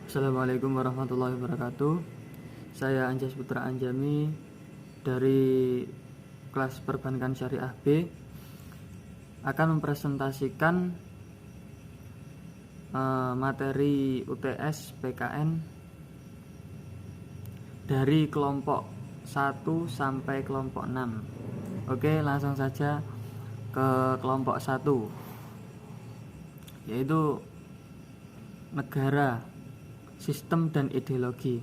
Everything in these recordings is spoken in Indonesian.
Assalamualaikum warahmatullahi wabarakatuh. Saya Anjas Putra Anjami dari kelas Perbankan Syariah B akan mempresentasikan materi UTS PKN dari kelompok 1 sampai kelompok 6. Oke, langsung saja ke kelompok 1, yaitu negara, sistem dan ideologi.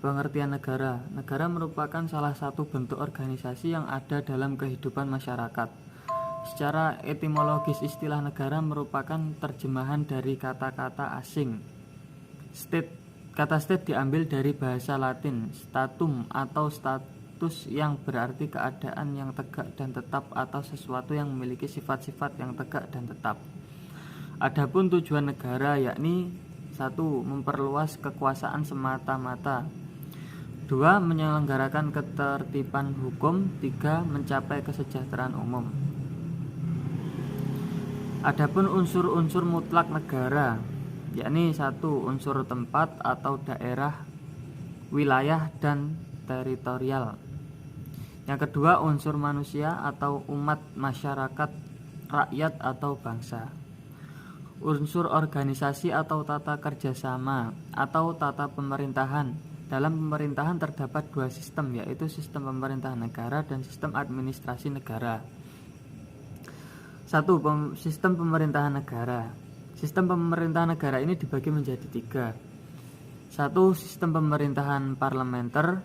Pengertian negara. Negara merupakan salah satu bentuk organisasi yang ada dalam kehidupan masyarakat. Secara etimologis, istilah negara merupakan terjemahan dari kata-kata asing. Kata state diambil dari bahasa Latin statum atau status, yang berarti keadaan yang tegak dan tetap atau sesuatu yang memiliki sifat-sifat yang tegak dan tetap. Adapun tujuan negara yakni 1. Memperluas kekuasaan semata-mata. 2. Menyelenggarakan ketertiban hukum. 3. Mencapai kesejahteraan umum. Adapun unsur-unsur mutlak negara yakni 1. Unsur tempat atau daerah, wilayah dan teritorial. Yang kedua, unsur manusia atau umat, masyarakat, rakyat atau bangsa. Unsur organisasi atau tata kerjasama atau tata pemerintahan. Dalam pemerintahan terdapat dua sistem, yaitu sistem pemerintahan negara dan sistem administrasi negara. 1. Sistem pemerintahan negara. Sistem pemerintahan negara ini dibagi menjadi 3. 1. Sistem pemerintahan parlementer.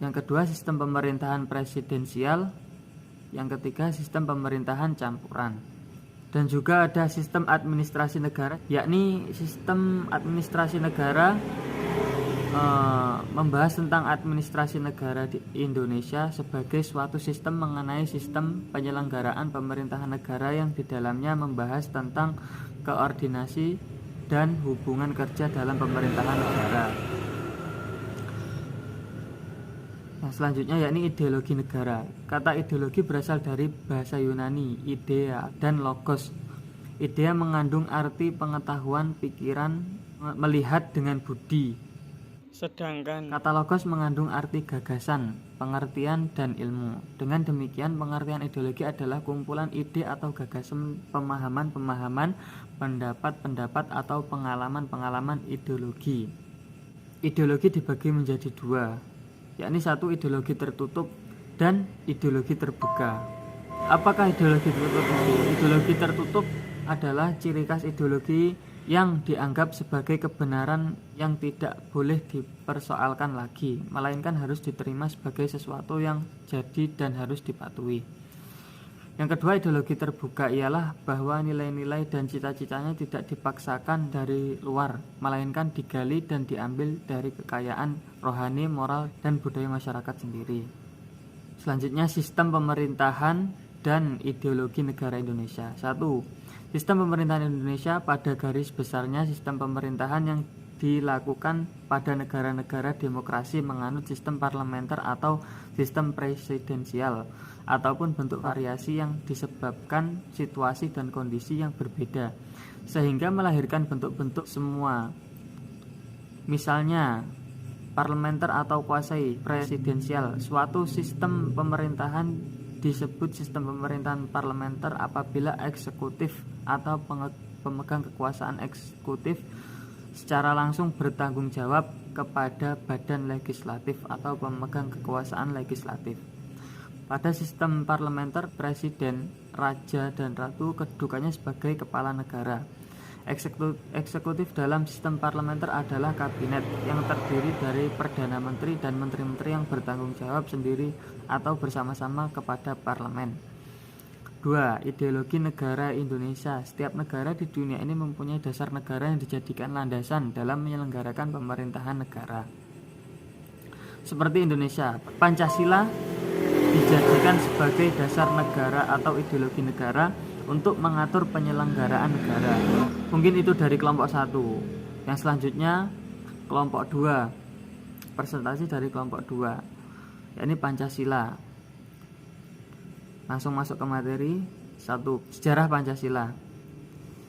Yang kedua, sistem pemerintahan presidensial. Yang ketiga, sistem pemerintahan campuran. Dan juga ada sistem administrasi negara, yakni sistem administrasi negara membahas tentang administrasi negara di Indonesia sebagai suatu sistem mengenai sistem penyelenggaraan pemerintahan negara yang di dalamnya membahas tentang koordinasi dan hubungan kerja dalam pemerintahan negara. Selanjutnya yakni ideologi negara. Kata ideologi berasal dari bahasa Yunani idea dan logos. Idea mengandung arti pengetahuan, pikiran, melihat dengan budi. Sedangkan kata logos mengandung arti gagasan, pengertian dan ilmu. Dengan demikian, pengertian ideologi adalah kumpulan ide atau gagasan, pemahaman-pemahaman, pendapat-pendapat atau pengalaman-pengalaman ideologi. Ideologi dibagi menjadi 2, yakni 1. Ideologi tertutup dan ideologi terbuka. Apakah ideologi tertutup itu? Ideologi tertutup adalah ciri khas ideologi yang dianggap sebagai kebenaran yang tidak boleh dipersoalkan lagi, melainkan harus diterima sebagai sesuatu yang jadi dan harus dipatuhi. Yang kedua, ideologi terbuka ialah bahwa nilai-nilai dan cita-citanya tidak dipaksakan dari luar, melainkan digali dan diambil dari kekayaan rohani, moral, dan budaya masyarakat sendiri. Selanjutnya, sistem pemerintahan dan ideologi negara Indonesia. 1. Sistem pemerintahan Indonesia pada garis besarnya sistem pemerintahan yang dilakukan pada negara-negara demokrasi menganut sistem parlementer atau sistem presidensial, ataupun bentuk variasi yang disebabkan situasi dan kondisi yang berbeda sehingga melahirkan bentuk-bentuk semua. Misalnya parlementer atau kuasi presidensial. Suatu sistem pemerintahan disebut sistem pemerintahan parlementer apabila eksekutif atau pemegang kekuasaan eksekutif secara langsung bertanggung jawab kepada badan legislatif atau pemegang kekuasaan legislatif. Pada sistem parlementer, presiden, raja, dan ratu kedudukannya sebagai kepala negara. Eksekutif dalam sistem parlementer adalah kabinet yang terdiri dari perdana menteri dan menteri-menteri yang bertanggung jawab sendiri atau bersama-sama kepada parlemen. 2. Ideologi negara Indonesia. Setiap negara di dunia ini mempunyai dasar negara yang dijadikan landasan dalam menyelenggarakan pemerintahan negara. Seperti Indonesia, Pancasila dijadikan sebagai dasar negara atau ideologi negara untuk mengatur penyelenggaraan negara. Mungkin itu dari kelompok 1. Yang selanjutnya kelompok 2. Presentasi dari kelompok 2, yakni Pancasila. Langsung masuk ke materi. 1. Sejarah Pancasila.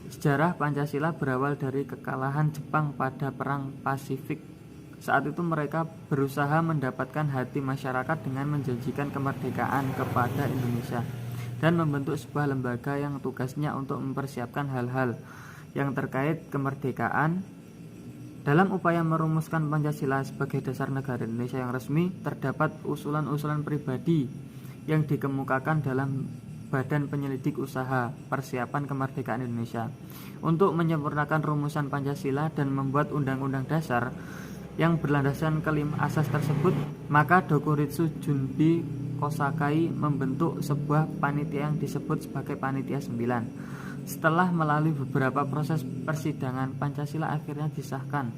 Sejarah Pancasila berawal dari kekalahan Jepang pada Perang Pasifik. Saat itu mereka berusaha mendapatkan hati masyarakat dengan menjanjikan kemerdekaan kepada Indonesia dan membentuk sebuah lembaga yang tugasnya untuk mempersiapkan hal-hal yang terkait kemerdekaan. Dalam upaya merumuskan Pancasila sebagai dasar negara Indonesia yang resmi, terdapat usulan-usulan pribadi yang dikemukakan dalam Badan Penyelidik Usaha Persiapan Kemerdekaan Indonesia untuk menyempurnakan rumusan Pancasila dan membuat undang-undang dasar yang berlandaskan kelima asas tersebut. Maka Dokuritsu Junbi Kosakai membentuk sebuah panitia yang disebut sebagai Panitia 9. Setelah melalui beberapa proses persidangan, Pancasila akhirnya disahkan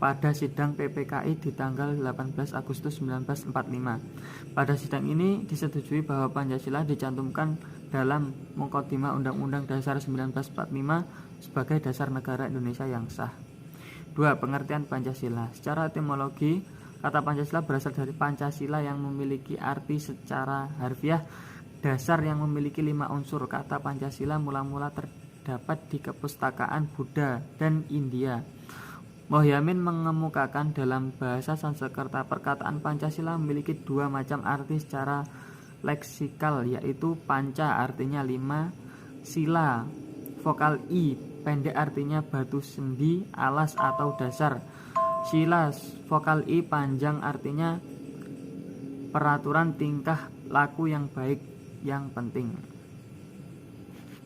pada sidang PPKI di tanggal 18 Agustus 1945. Pada sidang ini disetujui bahwa Pancasila dicantumkan dalam Muqaddimah Undang-Undang Dasar 1945 sebagai dasar negara Indonesia yang sah. 2. Pengertian Pancasila. Secara etimologi, kata Pancasila berasal dari Pancasila yang memiliki arti secara harfiah dasar yang memiliki 5 unsur. Kata Pancasila mula-mula terdapat di kepustakaan Buddha dan India. Mohyamin mengemukakan dalam bahasa Sanskerta perkataan Pancasila memiliki 2 macam arti secara leksikal, yaitu panca artinya 5, sila vokal i pendek artinya batu sendi, alas atau dasar. Sila vokal i panjang artinya peraturan tingkah laku yang baik yang penting.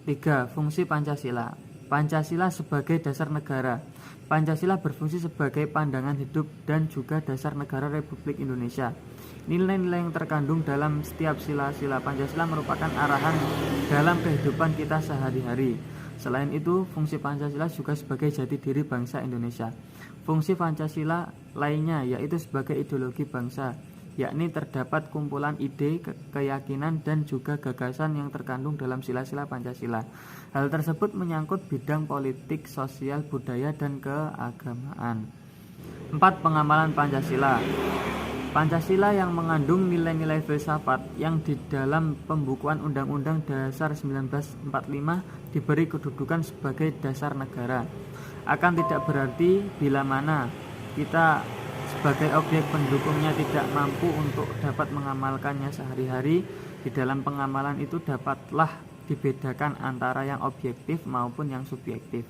3. Fungsi Pancasila. Pancasila sebagai dasar negara. Pancasila berfungsi sebagai pandangan hidup dan juga dasar negara Republik Indonesia. Nilai-nilai yang terkandung dalam setiap sila-sila Pancasila merupakan arahan dalam kehidupan kita sehari-hari. Selain itu, fungsi Pancasila juga sebagai jati diri bangsa Indonesia. Fungsi Pancasila lainnya yaitu sebagai ideologi bangsa, yakni terdapat kumpulan ide, keyakinan, dan juga gagasan yang terkandung dalam sila-sila Pancasila. Hal tersebut menyangkut bidang politik, sosial, budaya, dan keagamaan. 4. Pengamalan Pancasila. Pancasila yang mengandung nilai-nilai filsafat yang di dalam pembukuan Undang-Undang Dasar 1945 diberi kedudukan sebagai dasar negara. Akan tidak berarti bila mana kita sebagai objek pendukungnya tidak mampu untuk dapat mengamalkannya sehari-hari. Di dalam pengamalan itu dapatlah dibedakan antara yang objektif maupun yang subjektif.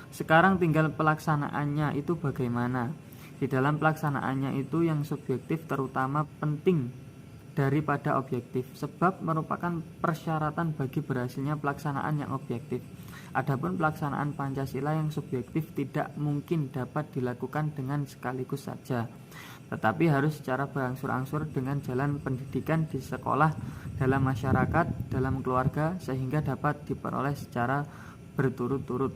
Sekarang tinggal pelaksanaannya itu bagaimana. Di dalam pelaksanaannya itu yang subjektif terutama penting daripada objektif, sebab merupakan persyaratan bagi berhasilnya pelaksanaan yang objektif. Adapun pelaksanaan Pancasila yang subjektif tidak mungkin dapat dilakukan dengan sekaligus saja, tetapi harus secara berangsur-angsur dengan jalan pendidikan di sekolah, dalam masyarakat, dalam keluarga, sehingga dapat diperoleh secara berturut-turut.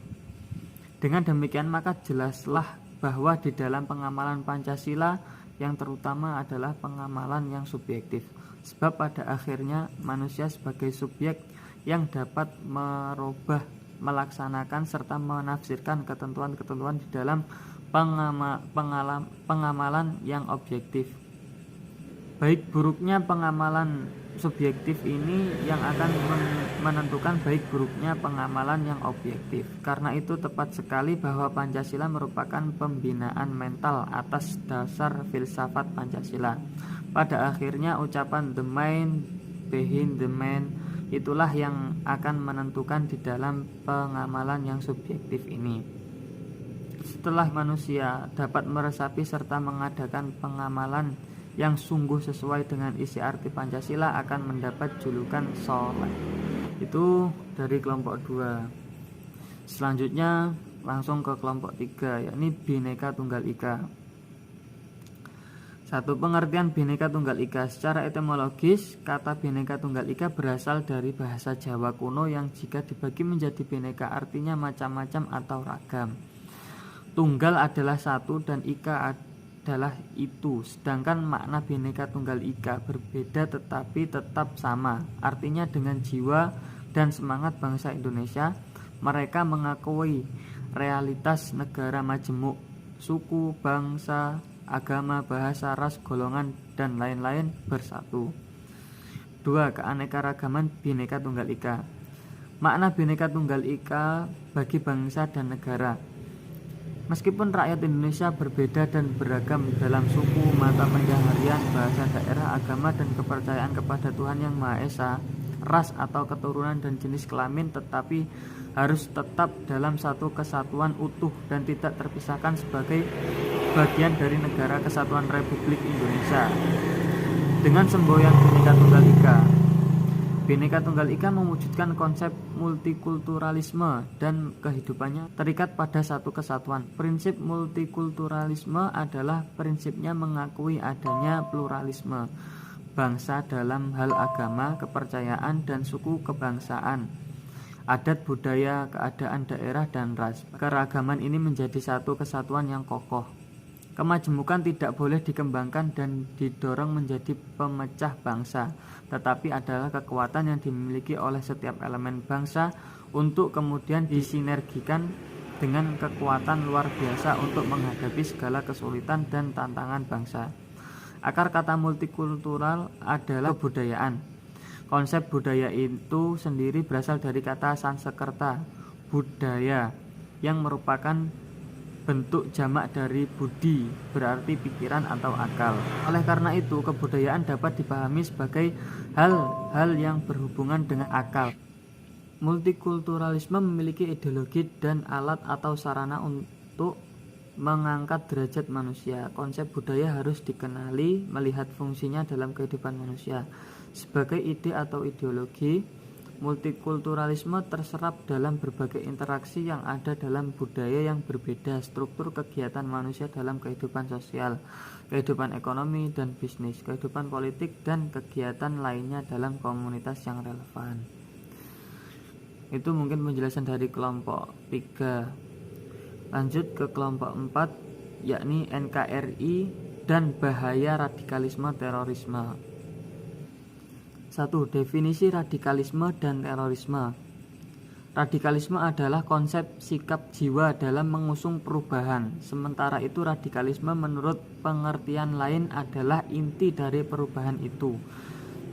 Dengan demikian maka jelaslah bahwa di dalam pengamalan Pancasila yang terutama adalah pengamalan yang subjektif, sebab pada akhirnya manusia sebagai subjek yang dapat merubah, melaksanakan, serta menafsirkan ketentuan-ketentuan di dalam pengamalan yang objektif. Baik buruknya pengamalan subjektif ini yang akan menentukan baik buruknya pengamalan yang objektif. Karena itu tepat sekali bahwa Pancasila merupakan pembinaan mental atas dasar filsafat Pancasila. Pada akhirnya ucapan the mind behind the man itulah yang akan menentukan di dalam pengamalan yang subjektif ini. Setelah manusia dapat meresapi serta mengadakan pengamalan yang sungguh sesuai dengan isi arti Pancasila akan mendapat julukan soleh. Itu dari kelompok 2. Selanjutnya langsung ke kelompok 3, yakni Bhinneka Tunggal Ika. 1. Pengertian Bhinneka Tunggal Ika. Secara etimologis, kata Bhinneka Tunggal Ika berasal dari bahasa Jawa kuno yang jika dibagi menjadi bineka artinya macam-macam atau ragam. Tunggal adalah satu dan ika adalah itu, sedangkan makna Bhinneka Tunggal Ika berbeda tetapi tetap sama. Artinya dengan jiwa dan semangat bangsa Indonesia, mereka mengakui realitas negara majemuk, suku, bangsa, agama, bahasa, ras, golongan, dan lain-lain bersatu. 2. Keanekaragaman Bhinneka Tunggal Ika. Makna Bhinneka Tunggal Ika bagi bangsa dan negara. Meskipun rakyat Indonesia berbeda dan beragam dalam suku, mata pencaharian, bahasa daerah, agama, dan kepercayaan kepada Tuhan Yang Maha Esa, ras atau keturunan dan jenis kelamin, tetapi harus tetap dalam satu kesatuan utuh dan tidak terpisahkan sebagai bagian dari Negara Kesatuan Republik Indonesia. Dengan semboyan Bhinneka Tunggal Ika, Bhinneka Tunggal Ika mewujudkan konsep multikulturalisme dan kehidupannya terikat pada satu kesatuan. Prinsip multikulturalisme adalah prinsipnya mengakui adanya pluralisme bangsa dalam hal agama, kepercayaan, dan suku kebangsaan, adat budaya, keadaan daerah, dan ras. Keragaman ini menjadi satu kesatuan yang kokoh. Kemajemukan tidak boleh dikembangkan dan didorong menjadi pemecah bangsa, tetapi adalah kekuatan yang dimiliki oleh setiap elemen bangsa untuk kemudian disinergikan dengan kekuatan luar biasa untuk menghadapi segala kesulitan dan tantangan bangsa. Akar kata multikultural adalah kebudayaan. Konsep budaya itu sendiri berasal dari kata Sanskerta, budaya, yang merupakan bentuk jamak dari budi, berarti pikiran atau akal. Oleh karena itu, kebudayaan dapat dipahami sebagai hal-hal yang berhubungan dengan akal. Multikulturalisme memiliki ideologi dan alat atau sarana untuk mengangkat derajat manusia. Konsep budaya harus dikenali melihat fungsinya dalam kehidupan manusia. Sebagai ide atau ideologi, multikulturalisme terserap dalam berbagai interaksi yang ada dalam budaya yang berbeda, struktur kegiatan manusia dalam kehidupan sosial, kehidupan ekonomi dan bisnis, kehidupan politik, dan kegiatan lainnya dalam komunitas yang relevan. Itu mungkin penjelasan dari kelompok 3. Lanjut ke kelompok 4, yakni NKRI dan bahaya radikalisme terorisme. 1. Definisi radikalisme dan terorisme. Radikalisme adalah konsep sikap jiwa dalam mengusung perubahan. Sementara itu radikalisme menurut pengertian lain adalah inti dari perubahan itu,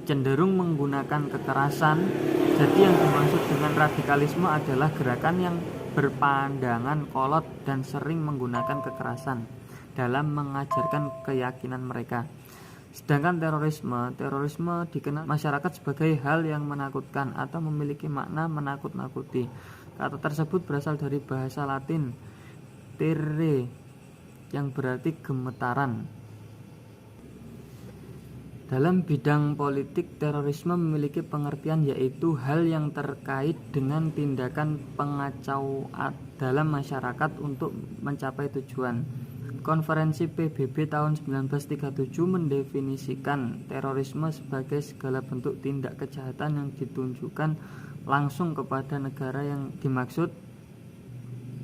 cenderung menggunakan kekerasan. Jadi yang dimaksud dengan radikalisme adalah gerakan yang berpandangan kolot dan sering menggunakan kekerasan dalam mengajarkan keyakinan mereka. Sedangkan terorisme dikenal masyarakat sebagai hal yang menakutkan atau memiliki makna menakut-nakuti. Kata tersebut berasal dari bahasa Latin terre, yang berarti gemetaran. Dalam bidang politik, terorisme memiliki pengertian yaitu hal yang terkait dengan tindakan pengacau dalam masyarakat untuk mencapai tujuan. Konferensi PBB tahun 1937 mendefinisikan terorisme sebagai segala bentuk tindak kejahatan yang ditunjukkan langsung kepada negara yang dimaksud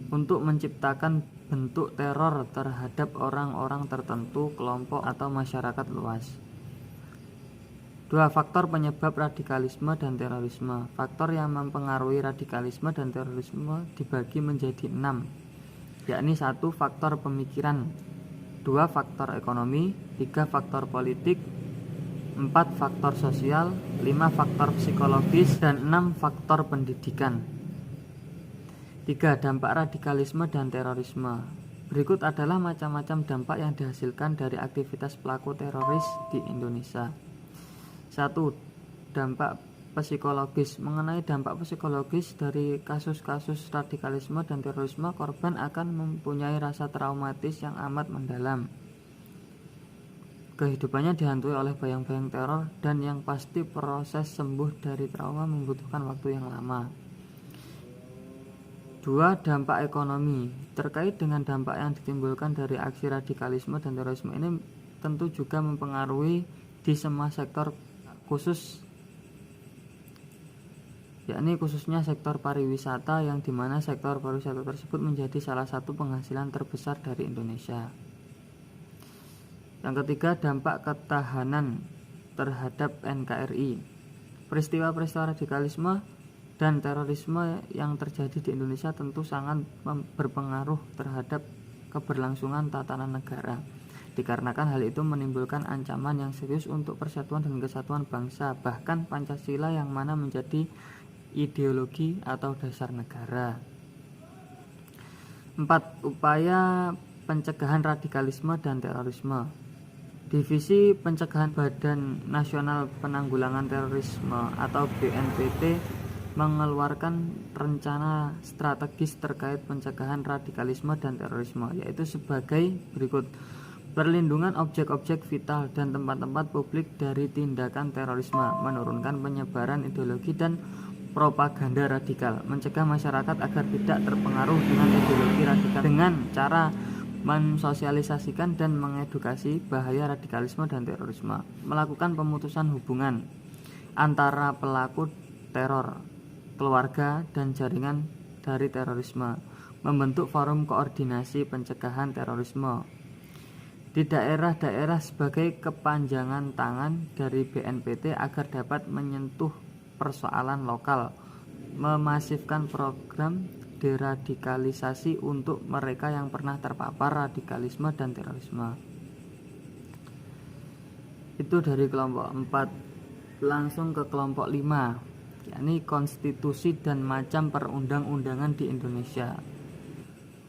untuk menciptakan bentuk teror terhadap orang-orang tertentu, kelompok, atau masyarakat luas. 2. Faktor penyebab radikalisme dan terorisme. Faktor yang mempengaruhi radikalisme dan terorisme dibagi menjadi 6, yakni 1. Faktor pemikiran, 2. Faktor ekonomi, 3. Faktor politik, 4. Faktor sosial, 5. Faktor psikologis, dan 6. Faktor pendidikan. 3. Dampak radikalisme dan terorisme. Berikut adalah macam-macam dampak yang dihasilkan dari aktivitas pelaku teroris di Indonesia. 1. Dampak psikologis. Mengenai dampak psikologis dari kasus-kasus radikalisme dan terorisme, korban akan mempunyai rasa traumatis yang amat mendalam. Kehidupannya dihantui oleh bayang-bayang teror, dan yang pasti proses sembuh dari trauma membutuhkan waktu yang lama. 2. Dampak ekonomi. Terkait dengan dampak yang ditimbulkan dari aksi radikalisme dan terorisme ini tentu juga mempengaruhi di semua sektor, yakni khususnya sektor pariwisata, yang dimana sektor pariwisata tersebut menjadi salah satu penghasilan terbesar dari Indonesia. Yang ketiga, dampak ketahanan terhadap NKRI. Peristiwa-peristiwa radikalisme dan terorisme yang terjadi di Indonesia tentu sangat berpengaruh terhadap keberlangsungan tatanan negara, dikarenakan hal itu menimbulkan ancaman yang serius untuk persatuan dan kesatuan bangsa. Bahkan Pancasila yang mana menjadi ideologi atau dasar negara. 4. Upaya pencegahan radikalisme dan terorisme. Divisi Pencegahan Badan Nasional Penanggulangan Terorisme atau BNPT mengeluarkan rencana strategis terkait pencegahan radikalisme dan terorisme, yaitu sebagai berikut. Perlindungan objek-objek vital dan tempat-tempat publik dari tindakan terorisme, menurunkan penyebaran ideologi dan propaganda radikal, mencegah masyarakat agar tidak terpengaruh dengan ideologi radikal dengan cara mensosialisasikan dan mengedukasi bahaya radikalisme dan terorisme, melakukan pemutusan hubungan antara pelaku teror, keluarga, dan jaringan dari terorisme, membentuk forum koordinasi pencegahan terorisme di daerah-daerah sebagai kepanjangan tangan dari BNPT agar dapat menyentuh persoalan lokal, memasifkan program deradikalisasi untuk mereka yang pernah terpapar radikalisme dan terorisme. Itu dari kelompok 4. Langsung ke kelompok 5, yakni konstitusi dan macam perundang-undangan di Indonesia.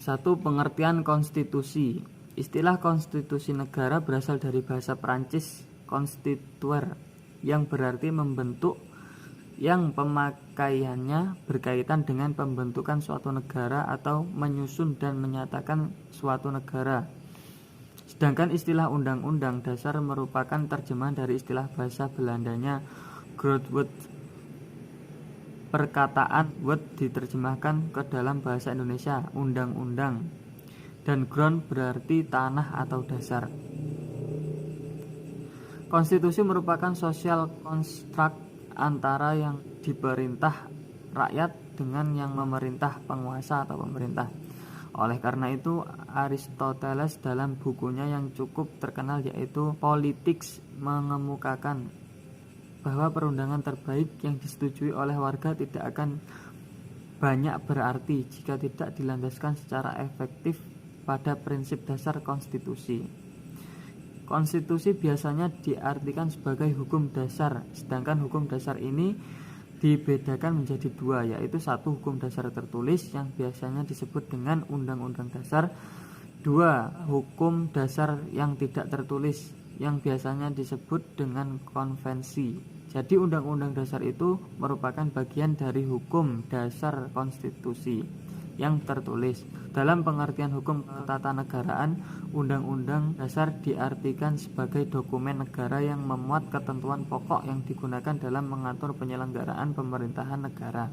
1. Pengertian konstitusi. Istilah konstitusi negara berasal dari bahasa Prancis constituer, yang berarti membentuk, yang pemakaiannya berkaitan dengan pembentukan suatu negara atau menyusun dan menyatakan suatu negara. Sedangkan istilah undang-undang dasar merupakan terjemahan dari istilah bahasa Belandanya grondwet. Perkataan wet diterjemahkan ke dalam bahasa Indonesia undang-undang, dan grond berarti tanah atau dasar. Konstitusi merupakan sosial konstruk antara yang diperintah rakyat dengan yang memerintah penguasa atau pemerintah. Oleh karena itu, Aristoteles dalam bukunya yang cukup terkenal yaitu Politics mengemukakan bahwa perundangan terbaik yang disetujui oleh warga tidak akan banyak berarti jika tidak dilandaskan secara efektif pada prinsip dasar konstitusi. Konstitusi biasanya diartikan sebagai hukum dasar, sedangkan hukum dasar ini dibedakan menjadi dua, yaitu 1. Hukum dasar tertulis yang biasanya disebut dengan Undang-Undang Dasar. 2. Hukum dasar yang tidak tertulis yang biasanya disebut dengan konvensi. Jadi Undang-Undang Dasar itu merupakan bagian dari hukum dasar konstitusi yang tertulis. Dalam pengertian hukum ketatanegaraan, Undang-Undang Dasar diartikan sebagai dokumen negara yang memuat ketentuan pokok yang digunakan dalam mengatur penyelenggaraan pemerintahan negara.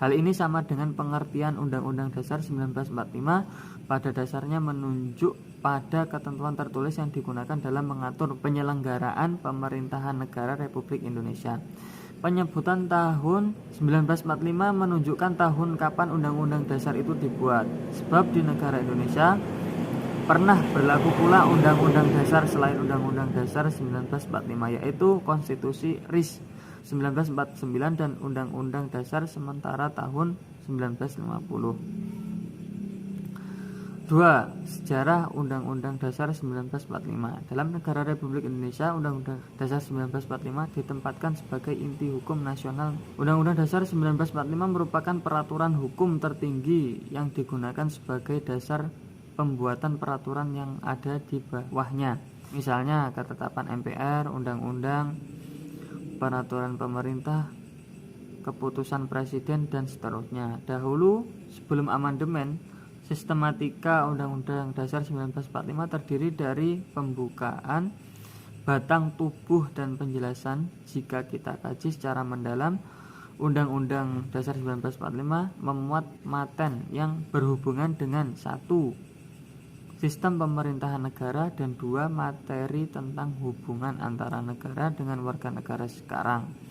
Hal ini sama dengan pengertian Undang-Undang Dasar 1945, pada dasarnya menunjuk pada ketentuan tertulis yang digunakan dalam mengatur penyelenggaraan pemerintahan negara Republik Indonesia. Penyebutan tahun 1945 menunjukkan tahun kapan Undang-Undang Dasar itu dibuat, sebab di negara Indonesia pernah berlaku pula Undang-Undang Dasar selain Undang-Undang Dasar 1945, yaitu Konstitusi RIS 1949 dan Undang-Undang Dasar sementara tahun 1950. 2. Sejarah Undang-Undang Dasar 1945. Dalam negara Republik Indonesia, Undang-Undang Dasar 1945 ditempatkan sebagai inti hukum nasional. Undang-Undang Dasar 1945 merupakan peraturan hukum tertinggi yang digunakan sebagai dasar pembuatan peraturan yang ada di bawahnya. Misalnya ketetapan MPR, undang-undang, peraturan pemerintah, keputusan presiden, dan seterusnya. Dahulu, sebelum amandemen, sistematika Undang-Undang Dasar 1945 terdiri dari pembukaan, batang tubuh, dan penjelasan. Jika kita kaji secara mendalam, Undang-Undang Dasar 1945 memuat materi yang berhubungan dengan 1. Sistem pemerintahan negara, dan 2. Materi tentang hubungan antara negara dengan warga negara sekarang.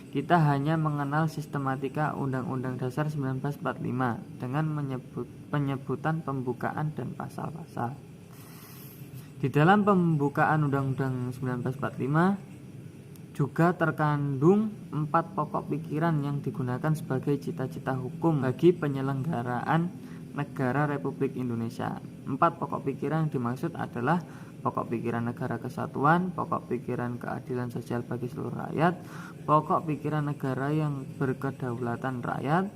Kita hanya mengenal sistematika Undang-Undang Dasar 1945 dengan penyebutan pembukaan dan pasal-pasal. Di dalam pembukaan Undang-Undang 1945 juga terkandung 4 pokok pikiran yang digunakan sebagai cita-cita hukum bagi penyelenggaraan negara Republik Indonesia. 4 pokok pikiran yang dimaksud adalah pokok pikiran negara kesatuan, pokok pikiran keadilan sosial bagi seluruh rakyat, pokok pikiran negara yang berkedaulatan rakyat,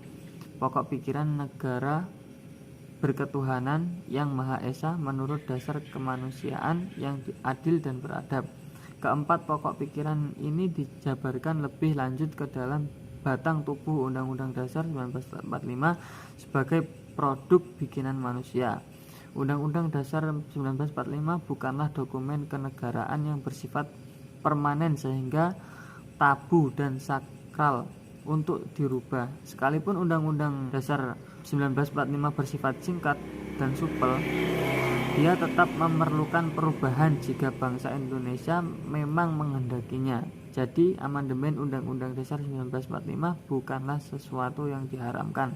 pokok pikiran negara berketuhanan yang Maha Esa menurut dasar kemanusiaan yang adil dan beradab. Keempat pokok pikiran ini dijabarkan lebih lanjut ke dalam batang tubuh Undang-Undang Dasar 1945 sebagai produk bikinan manusia. Undang-Undang Dasar 1945 bukanlah dokumen kenegaraan yang bersifat permanen sehingga tabu dan sakral untuk dirubah. Sekalipun Undang-Undang Dasar 1945 bersifat singkat dan supel, dia tetap memerlukan perubahan jika bangsa Indonesia memang menghendakinya. Jadi amandemen Undang-Undang Dasar 1945 bukanlah sesuatu yang diharamkan.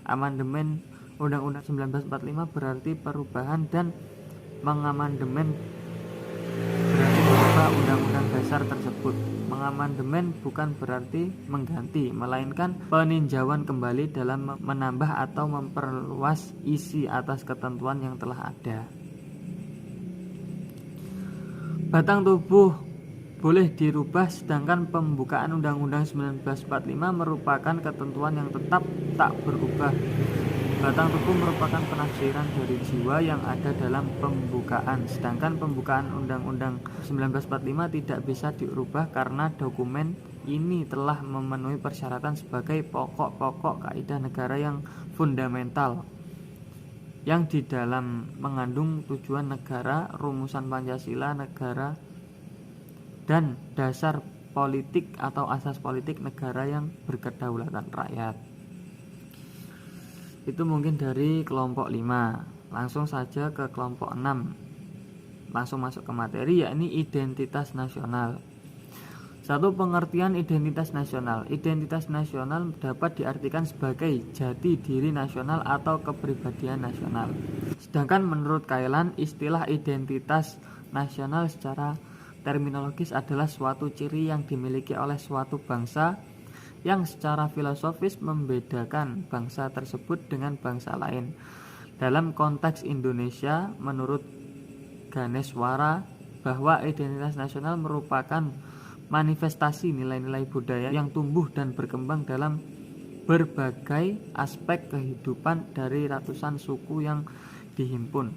Amandemen Undang-Undang 1945 berarti perubahan, dan mengamandemen berarti berupa Undang-Undang Dasar tersebut. Mengamandemen bukan berarti mengganti, melainkan peninjauan kembali dalam menambah atau memperluas isi atas ketentuan yang telah ada. Batang tubuh boleh dirubah, sedangkan pembukaan Undang-Undang 1945 merupakan ketentuan yang tetap tak berubah. Batang tubuh merupakan penafsiran dari jiwa yang ada dalam pembukaan, sedangkan pembukaan Undang-Undang 1945 tidak bisa dirubah karena dokumen ini telah memenuhi persyaratan sebagai pokok-pokok kaidah negara yang fundamental, yang di dalam mengandung tujuan negara, rumusan Pancasila negara, dan dasar politik atau asas politik negara yang berkedaulatan rakyat. Itu mungkin dari kelompok 5. Langsung saja ke kelompok 6. Langsung masuk ke materi, yakni identitas nasional. Satu, pengertian identitas nasional. Identitas nasional dapat diartikan sebagai jati diri nasional atau kepribadian nasional. Sedangkan menurut Kailan, istilah identitas nasional secara terminologis adalah suatu ciri yang dimiliki oleh suatu bangsa yang secara filosofis membedakan bangsa tersebut dengan bangsa lain. Dalam konteks Indonesia, menurut Ganeswara, bahwa identitas nasional merupakan manifestasi nilai-nilai budaya yang tumbuh dan berkembang dalam berbagai aspek kehidupan dari ratusan suku yang dihimpun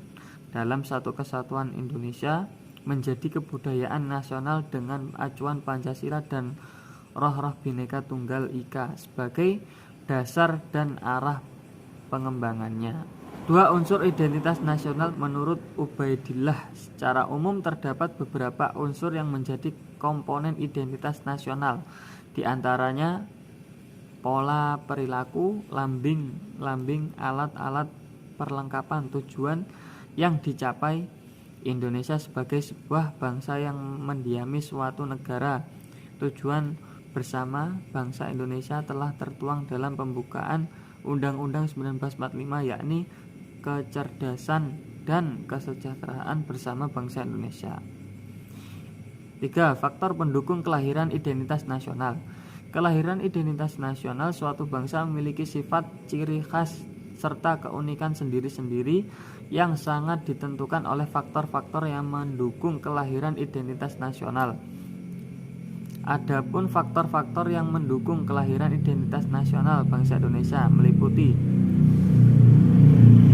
dalam satu kesatuan Indonesia menjadi kebudayaan nasional dengan acuan Pancasila dan roh-roh Bhinneka Tunggal Ika sebagai dasar dan arah pengembangannya. Dua, unsur identitas nasional. Menurut Ubaidillah, secara umum terdapat beberapa unsur yang menjadi komponen identitas nasional, di antaranya pola perilaku, lambing, alat-alat perlengkapan tujuan yang dicapai Indonesia sebagai sebuah bangsa yang mendiami suatu negara. Tujuan bersama bangsa Indonesia telah tertuang dalam pembukaan Undang-Undang 1945, yakni kecerdasan dan kesejahteraan bersama bangsa Indonesia. 3. Faktor pendukung kelahiran identitas nasional. Kelahiran identitas nasional suatu bangsa memiliki sifat, ciri khas, serta keunikan sendiri-sendiri yang sangat ditentukan oleh faktor-faktor yang mendukung kelahiran identitas nasional. Adapun faktor-faktor yang mendukung kelahiran identitas nasional bangsa Indonesia meliputi: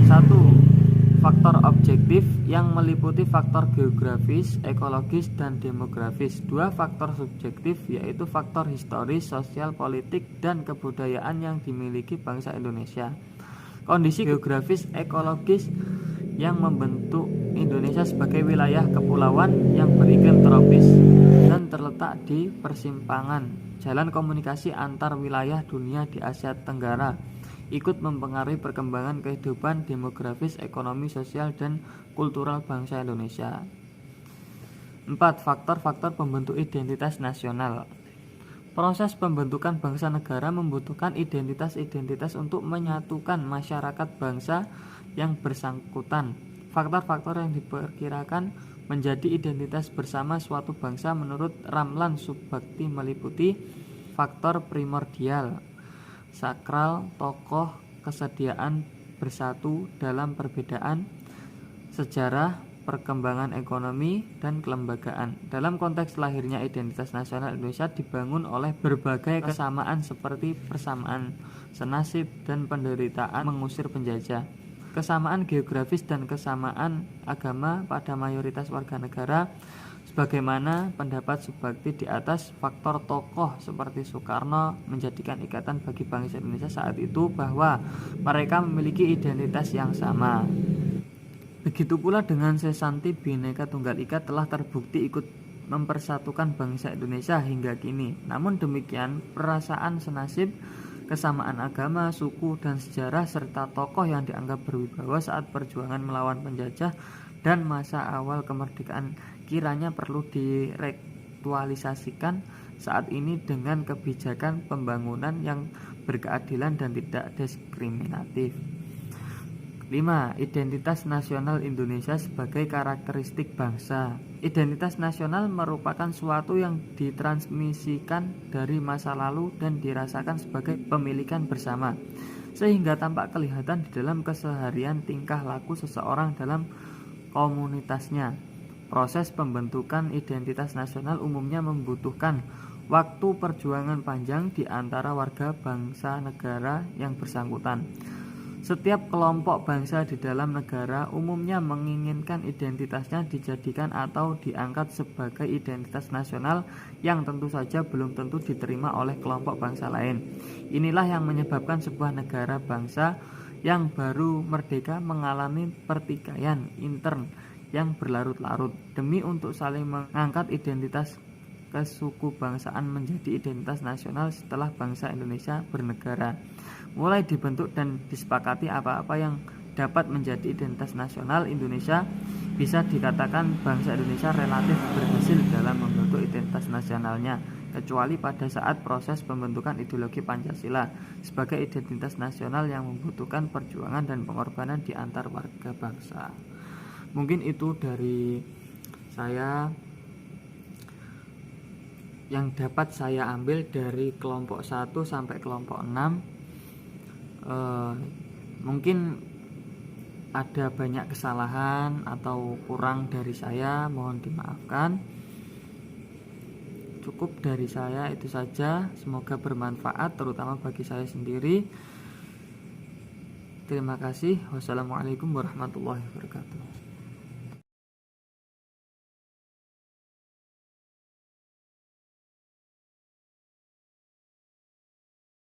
1. Faktor objektif yang meliputi faktor geografis, ekologis, dan demografis. 2. Faktor subjektif, yaitu faktor historis, sosial, politik, dan kebudayaan yang dimiliki bangsa Indonesia. Kondisi geografis ekologis yang membentuk Indonesia sebagai wilayah kepulauan yang beriklim tropis dan terletak di persimpangan jalan komunikasi antar wilayah dunia di Asia Tenggara, ikut mempengaruhi perkembangan kehidupan demografis, ekonomi, sosial, dan kultural bangsa Indonesia. 4. Faktor-faktor pembentuk identitas nasional. Proses pembentukan bangsa negara membutuhkan identitas-identitas untuk menyatukan masyarakat bangsa yang bersangkutan. Faktor-faktor yang diperkirakan menjadi identitas bersama suatu bangsa menurut Ramlan Subakti meliputi faktor primordial, sakral, tokoh, kesediaan bersatu dalam perbedaan, sejarah, perkembangan ekonomi, dan kelembagaan. Dalam konteks lahirnya identitas nasional Indonesia dibangun oleh berbagai kesamaan seperti persamaan senasib dan penderitaan mengusir penjajah, kesamaan geografis dan kesamaan agama pada mayoritas warga negara, sebagaimana pendapat Subakti di atas. Faktor tokoh seperti Soekarno menjadikan ikatan bagi bangsa Indonesia saat itu bahwa mereka memiliki identitas yang sama. Begitu pula dengan Sesanti Bhinneka Tunggal Ika telah terbukti ikut mempersatukan bangsa Indonesia hingga kini. Namun demikian, perasaan senasib, kesamaan agama, suku, dan sejarah serta tokoh yang dianggap berwibawa saat perjuangan melawan penjajah dan masa awal kemerdekaan kiranya perlu direktualisasikan saat ini dengan kebijakan pembangunan yang berkeadilan dan tidak diskriminatif. 5. Identitas nasional Indonesia sebagai karakteristik bangsa. Identitas nasional merupakan suatu yang ditransmisikan dari masa lalu dan dirasakan sebagai pemilikan bersama, sehingga tampak kelihatan di dalam keseharian tingkah laku seseorang dalam komunitasnya. Proses pembentukan identitas nasional umumnya membutuhkan waktu perjuangan panjang di antara warga bangsa negara yang bersangkutan. Setiap kelompok bangsa di dalam negara umumnya menginginkan identitasnya dijadikan atau diangkat sebagai identitas nasional yang tentu saja belum tentu diterima oleh kelompok bangsa lain. Inilah yang menyebabkan sebuah negara bangsa yang baru merdeka mengalami pertikaian intern yang berlarut-larut demi untuk saling mengangkat identitas kesukubangsaan menjadi identitas nasional setelah bangsa Indonesia bernegara. Mulai dibentuk dan disepakati apa-apa yang dapat menjadi identitas nasional Indonesia, bisa dikatakan bangsa Indonesia relatif berhasil dalam membentuk identitas nasionalnya, kecuali pada saat proses pembentukan ideologi Pancasila sebagai identitas nasional yang membutuhkan perjuangan dan pengorbanan di antar warga bangsa. Mungkin itu dari saya yang dapat saya ambil dari kelompok 1 sampai kelompok 6. Mungkin ada banyak kesalahan atau kurang dari saya, mohon dimaafkan. Cukup dari saya itu saja, semoga bermanfaat terutama bagi saya sendiri. Terima kasih. Wassalamualaikum warahmatullahi wabarakatuh.